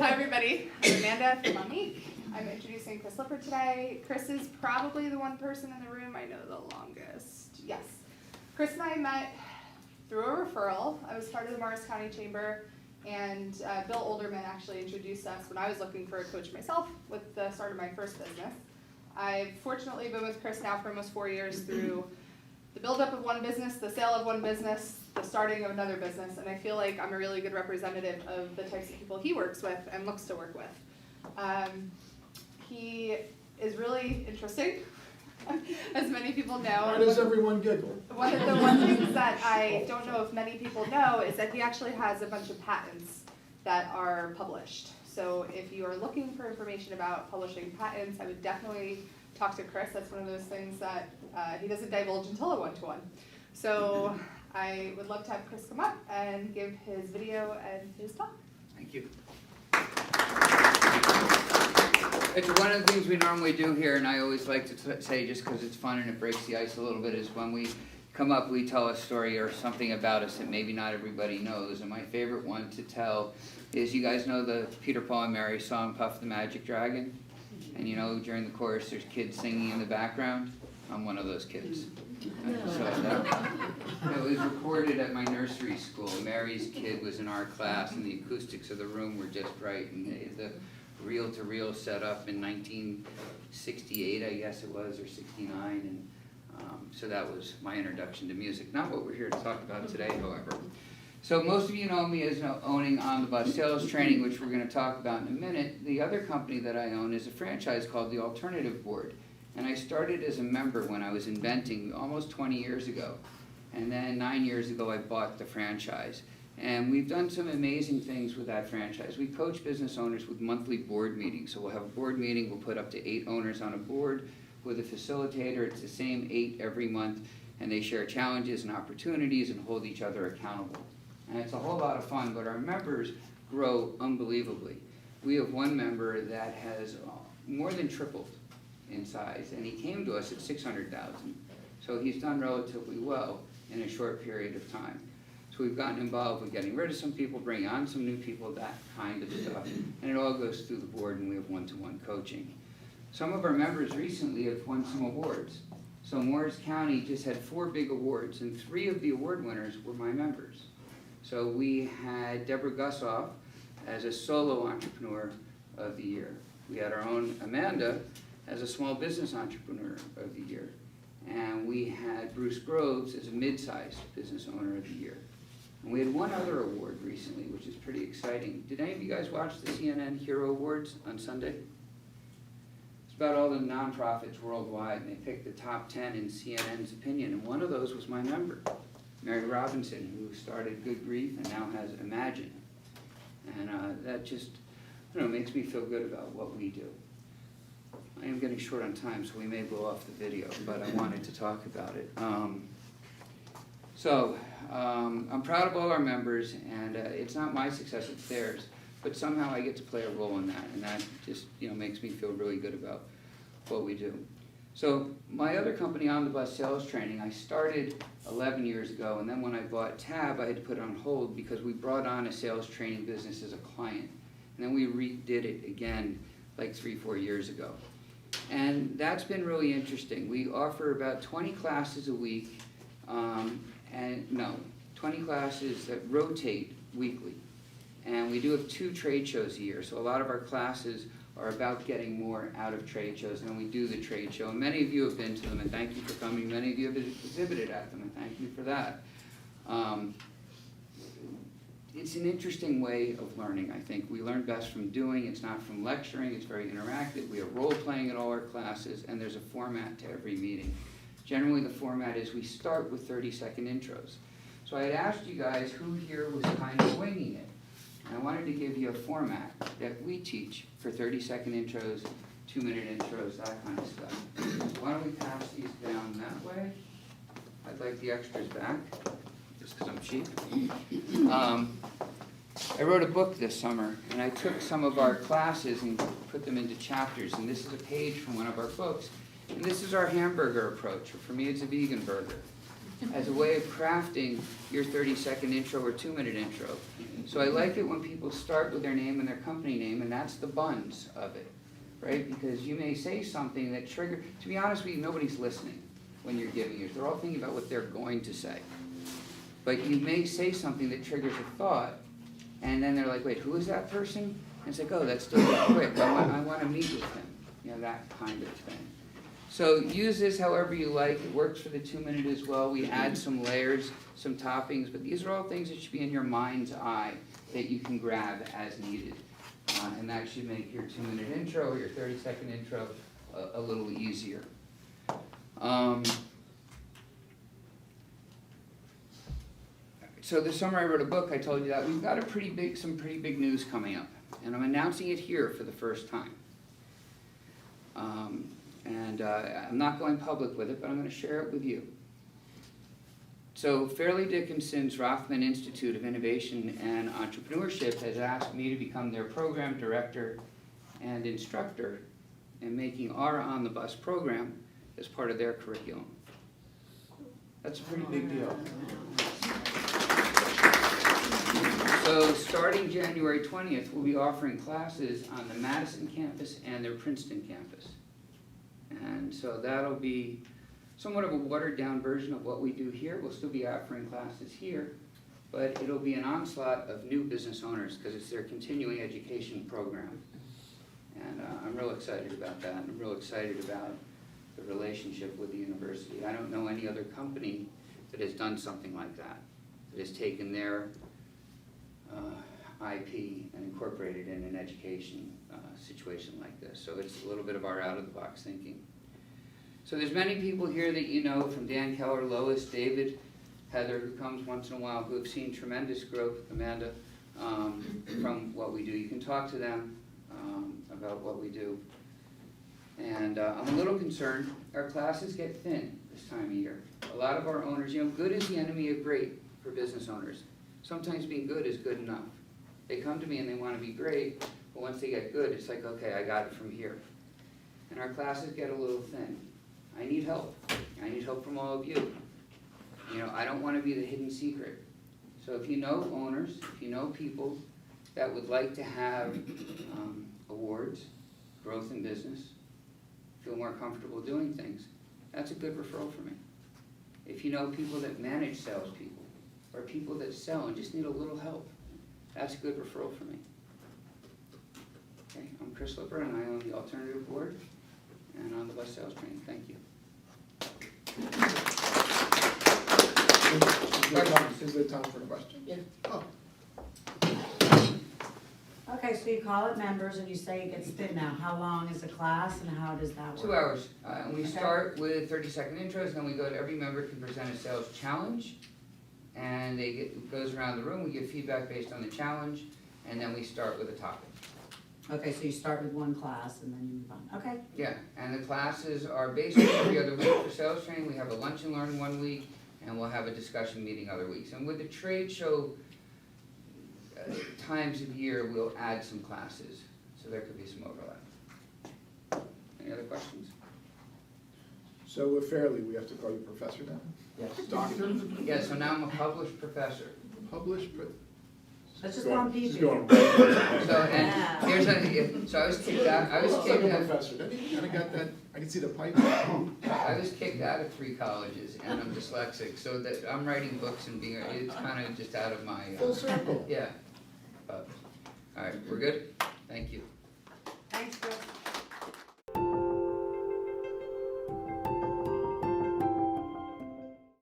Hi everybody, I'm Amanda from Monique. I'm introducing Chris Lippert today. Chris is probably the one person in the room I know the longest. Yes. Chris and I met through a referral. I was part of the Morris County Chamber, and Bill Olderman actually introduced us when I was looking for a coach myself with the start of my first business. I've fortunately been with Chris now for almost 4 years through the buildup of one business, the sale of one business, the starting of another business, and I feel like I'm a really good representative of the types of people he works with and looks to work with. He is really interesting, as many people know. Why does everyone giggle? One of the one things that I don't know if many people know is that he actually has a bunch of patents that are published. So if you are looking for information about publishing patents, I would definitely talk to Chris. That's one of those things that he doesn't divulge until a one-to-one. So I would love to have Chris come up and give his video and his talk. Thank you. It's one of the things we normally do here, and I always like to say, just because it's fun and it breaks the ice a little bit, is when we come up, we tell a story or something about us that maybe not everybody knows. And my favorite one to tell is, you guys know the Peter, Paul, and Mary song, Puff the Magic Dragon? And you know, during the chorus, there's kids singing in the background. I'm one of those kids. So it was recorded at my nursery school. Mary's kid was in our class, and the acoustics of the room were just right. And the reel-to-reel set up in 1968, I guess it was, or 69. And so that was my introduction to music. Not what we're here to talk about today, however. So most of you know me as owning On the Bus Sales Training, which we're going to talk about in a minute. The other company that I own is a franchise called the Alternative Board. And I started as a member when I was inventing almost 20 years ago. And then 9 years ago, I bought the franchise. And we've done some amazing things with that franchise. We coach business owners with monthly board meetings. So we'll have a board meeting. We'll put up to 8 owners on a board with a facilitator. It's the same 8 every month. And they share challenges and opportunities and hold each other accountable. And it's a whole lot of fun, but our members grow unbelievably. We have one member that has more than tripled in size, and he came to us at 600,000. So he's done relatively well in a short period of time. So we've gotten involved with getting rid of some people, bringing on some new people, that kind of stuff. And it all goes through the board, and we have one-to-one coaching. Some of our members recently have won some awards. So Morris County just had 4 big awards, and 3 of the award winners were my members. So we had Deborah Gussoff as a solo entrepreneur of the year. We had our own Amanda as a small business entrepreneur of the year. And we had Bruce Groves as a mid-sized business owner of the year. And we had one other award recently, which is pretty exciting. Did any of you guys watch the CNN Hero Awards on Sunday? It's about all the nonprofits worldwide, and they picked the top 10 in CNN's opinion, and one of those was my member, Mary Robinson, who started Good Grief and now has Imagine. And that just, I don't know, makes me feel good about what we do. I am getting short on time, so we may blow off the video, but I wanted to talk about it. I'm proud of all our members, and it's not my success, it's theirs. But somehow I get to play a role in that, and that just makes me feel really good about what we do. So my other company, On the Bus Sales Training, I started 11 years ago, and then when I bought Tab, I had to put it on hold because we brought on a sales training business as a client. And then we redid it again like 3-4 years ago. And that's been really interesting. We offer about 20 classes a week, 20 classes that rotate weekly. And we do have 2 trade shows a year, so a lot of our classes are about getting more out of trade shows, and we do the trade show. And many of you have been to them, and thank you for coming. Many of you have exhibited at them, and thank you for that. It's an interesting way of learning, I think. We learn best from doing. It's not from lecturing. It's very interactive. We have role-playing at all our classes, and there's a format to every meeting. Generally, the format is we start with 30-second intros. So I had asked you guys who here was kind of winging it. And I wanted to give you a format that we teach for 30-second intros, 2-minute intros, that kind of stuff. Why don't we pass these down that way? I'd like the extras back, just because I'm cheap. I wrote a book this summer, and I took some of our classes and put them into chapters. And this is a page from one of our books. And this is our hamburger approach. For me, it's a vegan burger. as a way of crafting your 30-second intro or 2-minute intro. So I like it when people start with their name and their company name, and that's the buns of it, right? Because you may say something that triggers, to be honest with you, nobody's listening when you're giving yours. They're all thinking about what they're going to say. But you may say something that triggers a thought, and then they're like, wait, who is that person? And it's like, oh, that's still quick. I want to meet with them. You know, that kind of thing. So use this however you like. It works for the 2-minute as well. We add some layers, some toppings, but these are all things that should be in your mind's eye that you can grab as needed. And that should make your 2-minute intro or your 30-second intro a little easier. So this summer I wrote a book. I told you that we've got some pretty big news coming up, and I'm announcing it here for the first time. I'm not going public with it, but I'm going to share it with you. So Fairleigh Dickinson's Rothman Institute of Innovation and Entrepreneurship has asked me to become their program director and instructor in making our On the Bus program as part of their curriculum. That's a pretty big deal. So starting January 20th, we'll be offering classes on the Madison campus and their Princeton campus. And so that'll be somewhat of a watered-down version of what we do here. We'll still be offering classes here, but it'll be an onslaught of new business owners because it's their continuing education program. And I'm real excited about that. I'm real excited about the relationship with the university. I don't know any other company that has done something like that, that has taken their IP and incorporated in an education situation like this. So it's a little bit of our out-of-the-box thinking. So there's many people here that you know, from Dan Keller, Lois, David, Heather, who comes once in a while, who have seen tremendous growth, Amanda, from what we do. You can talk to them about what we do. And I'm a little concerned. Our classes get thin this time of year. A lot of our owners, you know, good is the enemy of great for business owners. Sometimes being good is good enough. They come to me and they want to be great, but once they get good, it's like, okay, I got it from here. And our classes get a little thin. I need help. I need help from all of you. You know, I don't want to be the hidden secret. So if you know owners, if you know people that would like to have awards, growth in business, feel more comfortable doing things, that's a good referral for me. If you know people that manage salespeople, or people that sell and just need a little help, that's a good referral for me. Okay, I'm Chris Lipper, and I own the Alternative Board and On the Bus Sales Training. Thank you. Is there time for a question? Yeah. Oh. Okay, so you call it members and you say it gets thin now. How long is the class and how does that work? 2 hours. And we start with 30-second intros, then we go to every member can present a sales challenge. And it goes around the room, we give feedback based on the challenge, and then we start with a topic. Okay, so you start with one class and then you move on. Okay. Yeah, and the classes are basically every other week for sales training. We have a lunch and learn one week, and we'll have a discussion meeting other weeks. And with the trade show times of year, we'll add some classes, so there could be some overlap. Any other questions? So with Fairleigh, we have to call you professor now? Yes. Doctor? Yeah, so now I'm a published professor. Published, but. Let's just call them She's PG. going right. So, and here's so I was kicked out, I was Looks like kicked a out. professor, doesn't he? Kinda got that, I can see the pipe. I was kicked out of 3 colleges, and I'm dyslexic, so that I'm writing books and being, it's kind of just out of my, Full circle. yeah. But, all right, we're good? Thank you.